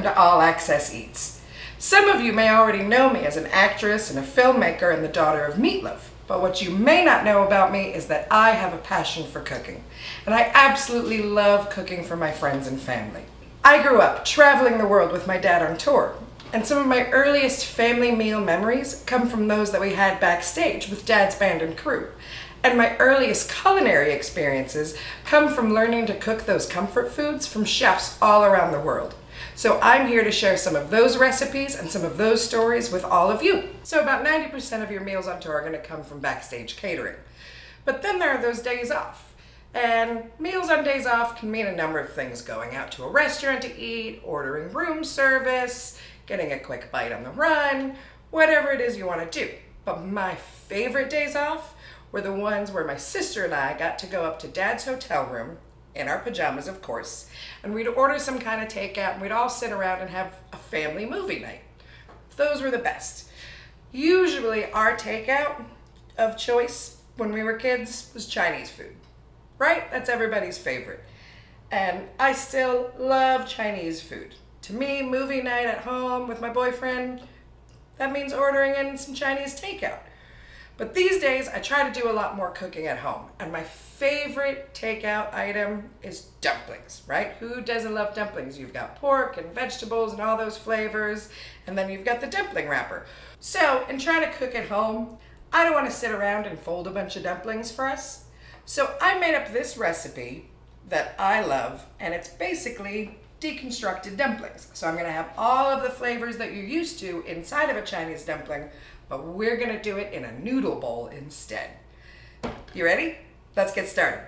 to All Access Eats. Some of you may already know me as an actress and a filmmaker and the daughter of Meatloaf, but what you may not know about me is that I have a passion for cooking, and I absolutely love cooking for my friends and family. I grew up traveling the world with my dad on tour, and some of my earliest family meal memories come from those that we had backstage with Dad's band and crew. And my earliest culinary experiences come from learning to cook those comfort foods from chefs all around the world. So I'm here to share some of those recipes and some of those stories with all of you. So about 90% of your meals on tour are going to come from backstage catering. But then there are those days off. And meals on days off can mean a number of things: going out to a restaurant to eat, ordering room service, getting a quick bite on the run, whatever it is you want to do. But my favorite days off were the ones where my sister and I got to go up to Dad's hotel room, in our pajamas of course, and we'd order some kind of takeout and we'd all sit around and have a family movie night. Those were the best. Usually our takeout of choice when we were kids was Chinese food, right? That's everybody's favorite. And I still love Chinese food. To me, movie night at home with my boyfriend, that means ordering in some Chinese takeout. But these days, I try to do a lot more cooking at home. And my favorite takeout item is dumplings, right? Who doesn't love dumplings? You've got pork and vegetables and all those flavors, and then you've got the dumpling wrapper. So, in trying to cook at home, I don't want to sit around and fold a bunch of dumplings for us. So I made up this recipe that I love, and it's basically deconstructed dumplings. So I'm going to have all of the flavors that you're used to inside of a Chinese dumpling, but we're going to do it in a noodle bowl instead. You ready? Let's get started.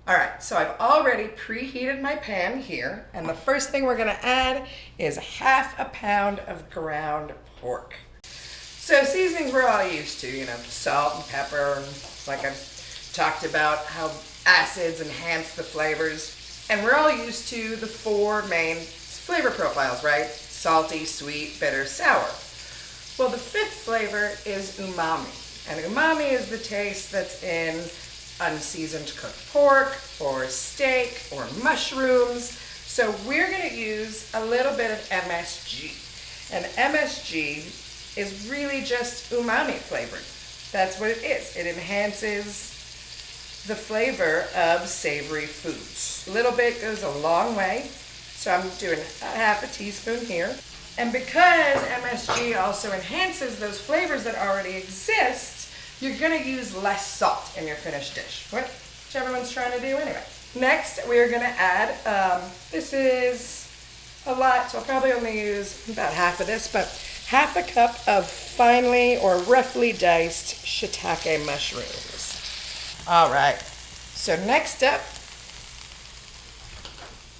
All right, so I've already preheated my pan here, and the first thing we're going to add is 1/2 pound of ground pork. So seasonings we're all used to, salt and pepper, and like I've talked about how acids enhance the flavors. And we're all used to the 4 main flavor profiles, right? Salty, sweet, bitter, sour. Well, the 5th flavor is umami. And umami is the taste that's in unseasoned cooked pork or steak or mushrooms. So we're going to use a little bit of MSG. And MSG is really just umami flavored. That's what it is. It enhances the flavor of savory foods. A little bit goes a long way, so I'm doing 1/2 teaspoon here. And because MSG also enhances those flavors that already exist, you're going to use less salt in your finished dish, which everyone's trying to do anyway. Next, we're going to add, this is a lot, so I'll probably only use about half of this, but 1/2 cup of finely or roughly diced shiitake mushrooms. All right, so next up,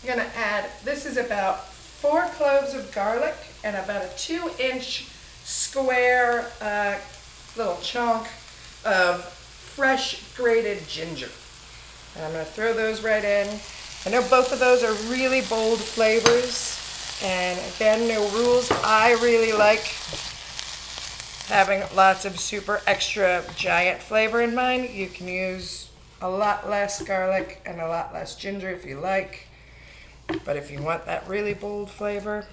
I'm gonna add, this is about 4 cloves of garlic and about a 2-inch square little chunk of fresh grated ginger. And I'm gonna throw those right in. I know both of those are really bold flavors, and again, no rules. I really like having lots of super extra giant flavor in mine. You can use a lot less garlic and a lot less ginger if you like. But if you want that really bold flavor,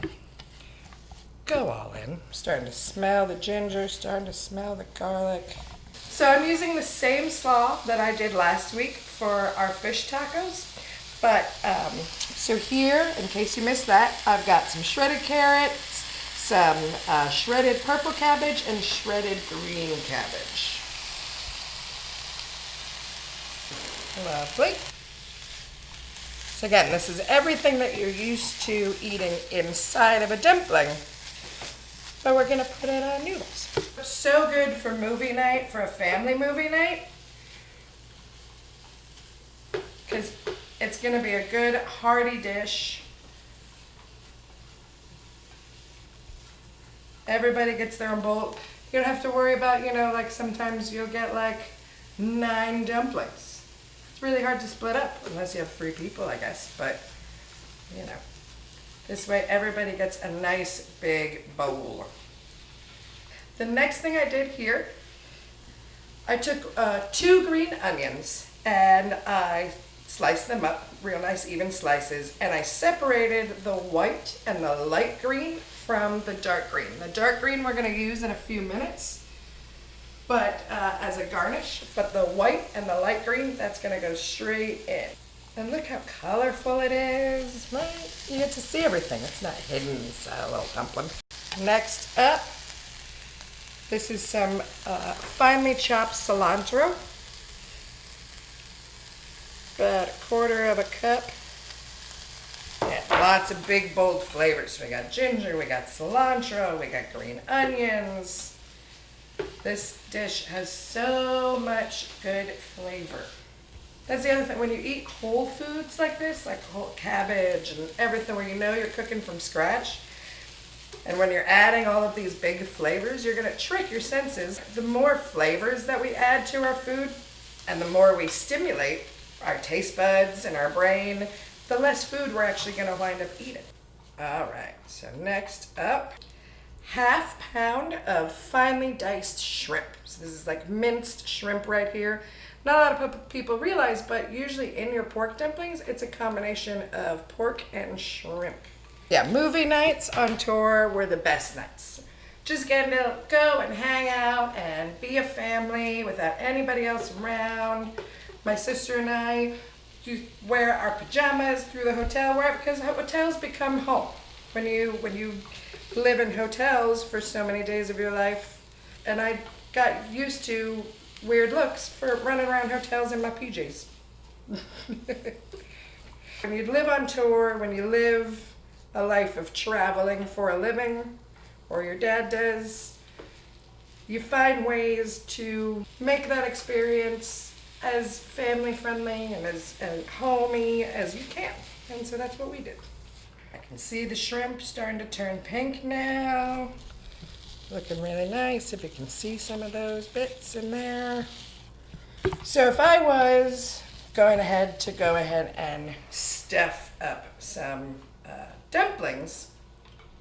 go all in. Starting to smell the ginger, starting to smell the garlic. So I'm using the same slaw that I did last week for our fish tacos. But, so here, in case you missed that, I've got some shredded carrots, some shredded purple cabbage, and shredded green cabbage. Lovely. So again, this is everything that you're used to eating inside of a dumpling, but we're gonna put it on noodles. So good for movie night, for a family movie night, because it's gonna be a good hearty dish. Everybody gets their own bowl. You don't have to worry about, like sometimes you'll get like 9 dumplings. It's really hard to split up unless you have 3 people, I guess. But, this way everybody gets a nice big bowl. The next thing I did here, I took 2 green onions and I sliced them up, real nice even slices, and I separated the white and the light green from the dark green. The dark green we're gonna use in a few minutes, but as a garnish, but the white and the light green, that's gonna go straight in. And look how colorful it is, right? You get to see everything. It's not hidden inside a little dumpling. Next up, this is some finely chopped cilantro. About 1/4 of a cup. And lots of big, bold flavors. We got ginger, we got cilantro, we got green onions. This dish has so much good flavor. That's the other thing, when you eat whole foods like this, like whole cabbage and everything where you know you're cooking from scratch, and when you're adding all of these big flavors, you're gonna trick your senses. The more flavors that we add to our food, and the more we stimulate our taste buds and our brain, the less food we're actually gonna wind up eating. All right, so next up, 1/2 pound of finely diced shrimp. So this is like minced shrimp right here. Not a lot of people realize, but usually in your pork dumplings, it's a combination of pork and shrimp. Yeah, movie nights on tour were the best nights. Just getting to go and hang out and be a family without anybody else around. My sister and I wear our pajamas through the hotel, because hotels become home. When you live in hotels for so many days of your life, and I got used to weird looks for running around hotels in my PJs. When you live on tour, when you live a life of traveling for a living, or your dad does, you find ways to make that experience as family friendly and as homey as you can. And so that's what we did. I can see the shrimp starting to turn pink now. Looking really nice, if you can see some of those bits in there. So if I was going ahead and stuff up some dumplings,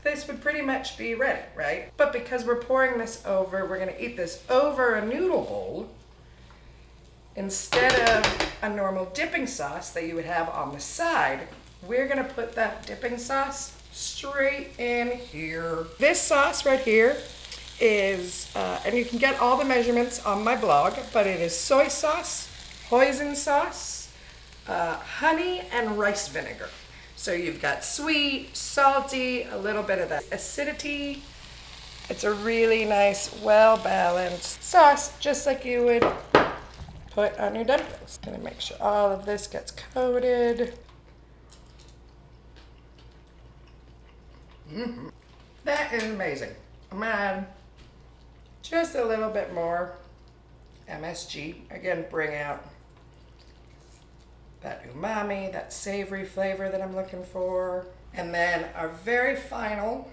this would pretty much be ready, right? But because we're pouring this over, we're gonna eat this over a noodle bowl, instead of a normal dipping sauce that you would have on the side, we're gonna put that dipping sauce straight in here. This sauce right here is, and you can get all the measurements on my blog, but it is soy sauce, hoisin sauce, honey, and rice vinegar. So you've got sweet, salty, a little bit of that acidity. It's a really nice, well-balanced sauce, just like you would put on your dumplings. Gonna make sure all of this gets coated. That is amazing. I'm gonna add just a little bit more MSG. Again, bring out that umami, that savory flavor that I'm looking for. And then our very final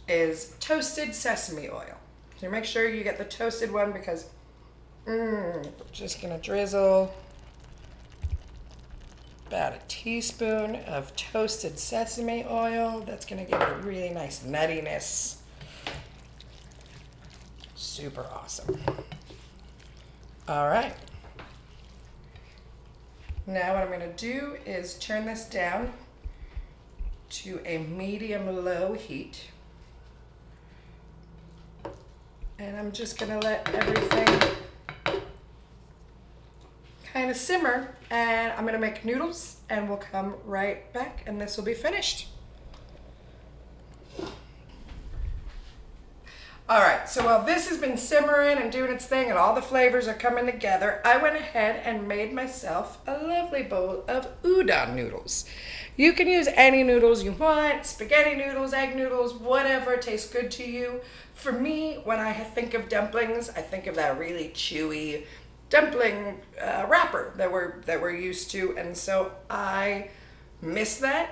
is toasted sesame oil. So make sure you get the toasted one, because just gonna drizzle about a teaspoon of toasted sesame oil. That's gonna give it a really nice nuttiness. Super awesome. All right. Now what I'm gonna do is turn this down to a medium-low heat. And I'm just gonna let everything kind of simmer, and I'm gonna make noodles, and we'll come right back and this will be finished. All right, so while this has been simmering and doing its thing and all the flavors are coming together, I went ahead and made myself a lovely bowl of udon noodles. You can use any noodles you want, spaghetti noodles, egg noodles, whatever tastes good to you. For me, when I think of dumplings, I think of that really chewy dumpling wrapper that we're used to, and so I miss that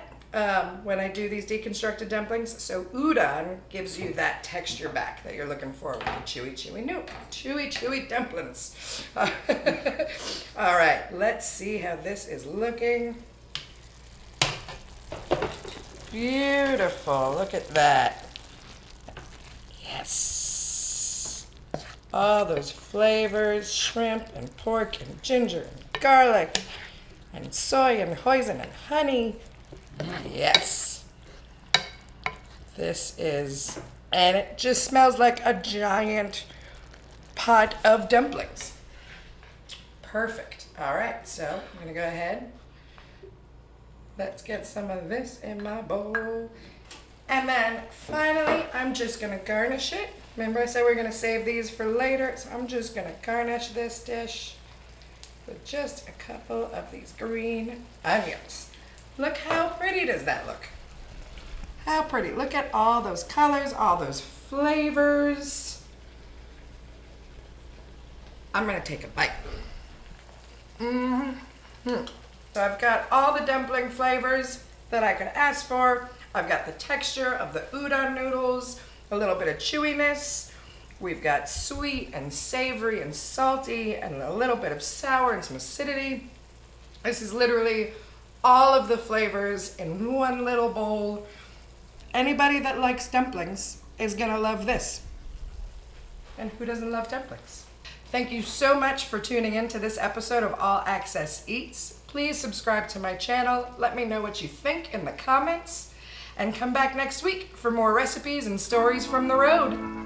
when I do these deconstructed dumplings. So udon gives you that texture back that you're looking for with the chewy dumplings. All right, let's see how this is looking. Beautiful, look at that. Yes. All those flavors, shrimp and pork and ginger and garlic. and soy and hoisin and honey. Yes. This is, and it just smells like a giant pot of dumplings. Perfect. All right, so I'm gonna go ahead. Let's get some of this in my bowl. And then finally, I'm just gonna garnish it. Remember I said we're gonna save these for later, so I'm just gonna garnish this dish with just a couple of these green onions. Look how pretty does that look? How pretty. Look at all those colors, all those flavors. I'm gonna take a bite. So I've got all the dumpling flavors that I could ask for. I've got the texture of the udon noodles, a little bit of chewiness. We've got sweet and savory and salty and a little bit of sour and some acidity. This is literally all of the flavors in one little bowl. Anybody that likes dumplings is gonna love this. And who doesn't love dumplings? Thank you so much for tuning in to this episode of All Access Eats. Please subscribe to my channel. Let me know what you think in the comments. And come back next week for more recipes and stories from the road.